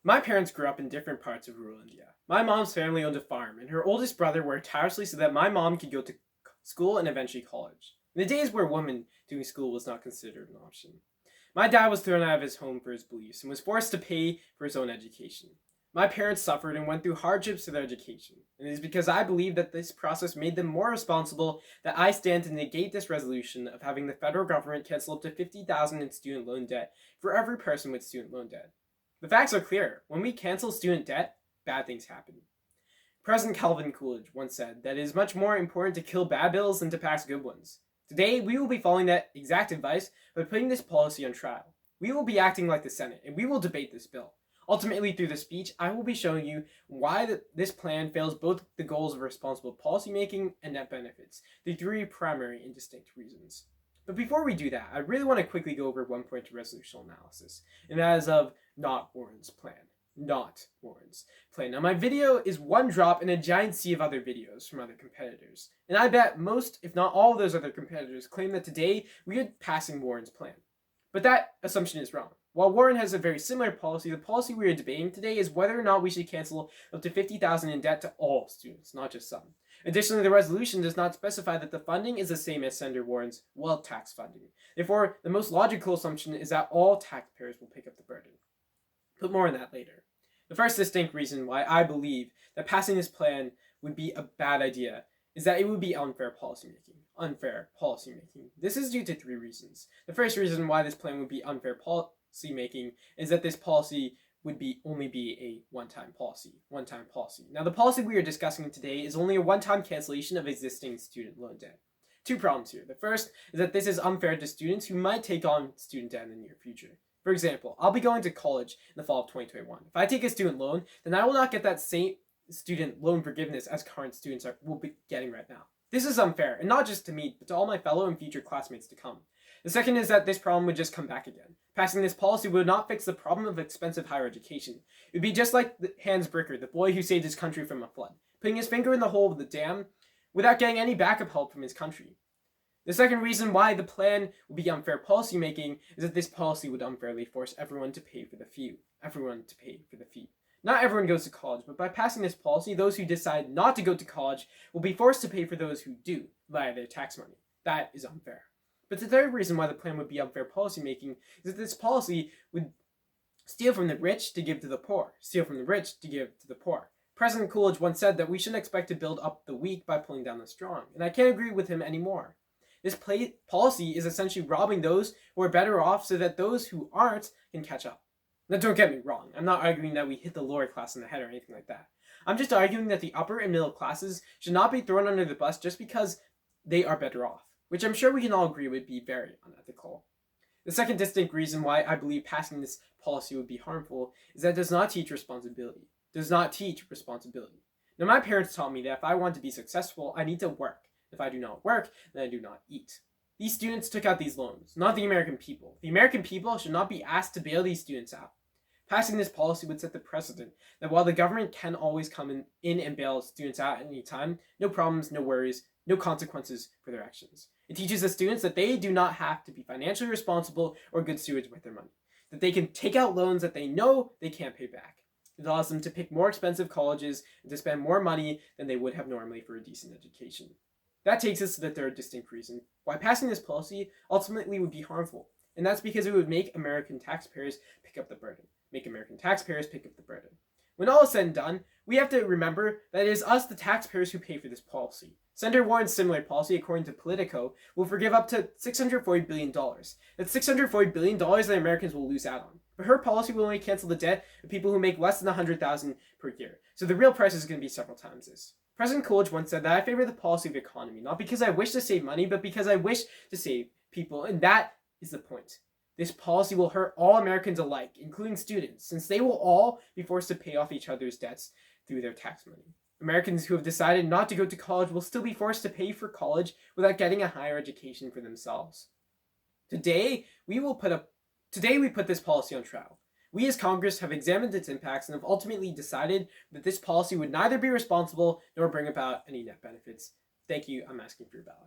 My parents grew up in different parts of rural India. My mom's family owned a farm, and her oldest brother worked tirelessly so that my mom could go to school and eventually college. In the days where women doing school was not considered an option. My dad was thrown out of his home for his beliefs and was forced to pay for his own education. My parents suffered and went through hardships to their education, and it is because I believe that this process made them more responsible that I stand to negate this resolution of having the federal government cancel up to $50,000 in student loan debt for every person with student loan debt. The facts are clear. When we cancel student debt, bad things happen. President Calvin Coolidge once said that it is much more important to kill bad bills than to pass good ones. Today, we will be following that exact advice by putting this policy on trial. We will be acting like the Senate, and we will debate this bill. Ultimately, through this speech, I will be showing you why this plan fails both the goals of responsible policymaking and net benefits, the three primary and distinct reasons. But before we do that, I really want to quickly go over one point of resolution analysis, and that is of not Warren's plan. Not Warren's plan. Now, my video is one drop in a giant sea of other videos from other competitors, and I bet most, if not all of those other competitors, claim that today we are passing Warren's plan. But that assumption is wrong. While Warren has a very similar policy, the policy we are debating today is whether or not we should cancel up to $50,000 in debt to all students, not just some. Additionally, the resolution does not specify that the funding is the same as Senator Warren's wealth tax funding. Therefore, the most logical assumption is that all taxpayers will pick up the burden. But more on that later. The first distinct reason why I believe that passing this plan would be a bad idea is that it would be unfair policymaking. Unfair policymaking. This is due to three reasons. The first reason why this plan would be unfair policymaking is that this policy would only be a one-time policy. Now, the policy we are discussing today is only a one-time cancellation of existing student loan debt. Two problems here. The first is that this is unfair to students who might take on student debt in the near future. For example, I'll be going to college in the fall of 2021. If I take a student loan, then I will not get that same student loan forgiveness as current students will be getting right now. This is unfair, and not just to me, but to all my fellow and future classmates to come. The second is that this problem would just come back again. Passing this policy would not fix the problem of expensive higher education. It would be just like Hans Bricker, the boy who saved his country from a flood, putting his finger in the hole of the dam without getting any backup help from his country. The second reason why the plan would be unfair policymaking is that this policy would unfairly force everyone to pay for the few. Not everyone goes to college, but by passing this policy, those who decide not to go to college will be forced to pay for those who do via their tax money. That is unfair. But the third reason why the plan would be unfair policymaking is that this policy would steal from the rich to give to the poor. President Coolidge once said that we shouldn't expect to build up the weak by pulling down the strong, and I can't agree with him anymore. This policy is essentially robbing those who are better off so that those who aren't can catch up. Now, don't get me wrong. I'm not arguing that we hit the lower class in the head or anything like that. I'm just arguing that the upper and middle classes should not be thrown under the bus just because they are better off, which I'm sure we can all agree would be very unethical. The second distinct reason why I believe passing this policy would be harmful is that it does not teach responsibility. Now, my parents taught me that if I want to be successful, I need to work. If I do not work, then I do not eat. These students took out these loans, not the American people. The American people should not be asked to bail these students out. Passing this policy would set the precedent that while the government can always come in and bail students out at any time, no problems, no worries, no consequences for their actions. It teaches the students that they do not have to be financially responsible or good stewards with their money, that they can take out loans that they know they can't pay back. It allows them to pick more expensive colleges and to spend more money than they would have normally for a decent education. That takes us to the third distinct reason why passing this policy ultimately would be harmful, and that's because it would make American taxpayers pick up the burden. When all is said and done, we have to remember that it is us, the taxpayers, who pay for this policy. Senator Warren's similar policy, according to Politico, will forgive up to $640 billion. That's $640 billion that Americans will lose out on. But her policy will only cancel the debt of people who make less than $100,000 per year. So the real price is going to be several times this. President Coolidge once said that I favor the policy of economy, not because I wish to save money, but because I wish to save people, and that is the point. This policy will hurt all Americans alike, including students, since they will all be forced to pay off each other's debts through their tax money. Americans who have decided not to go to college will still be forced to pay for college without getting a higher education for themselves. Today, we put this policy on trial. We as Congress have examined its impacts and have ultimately decided that this policy would neither be responsible nor bring about any net benefits. Thank you. I'm asking for your ballot.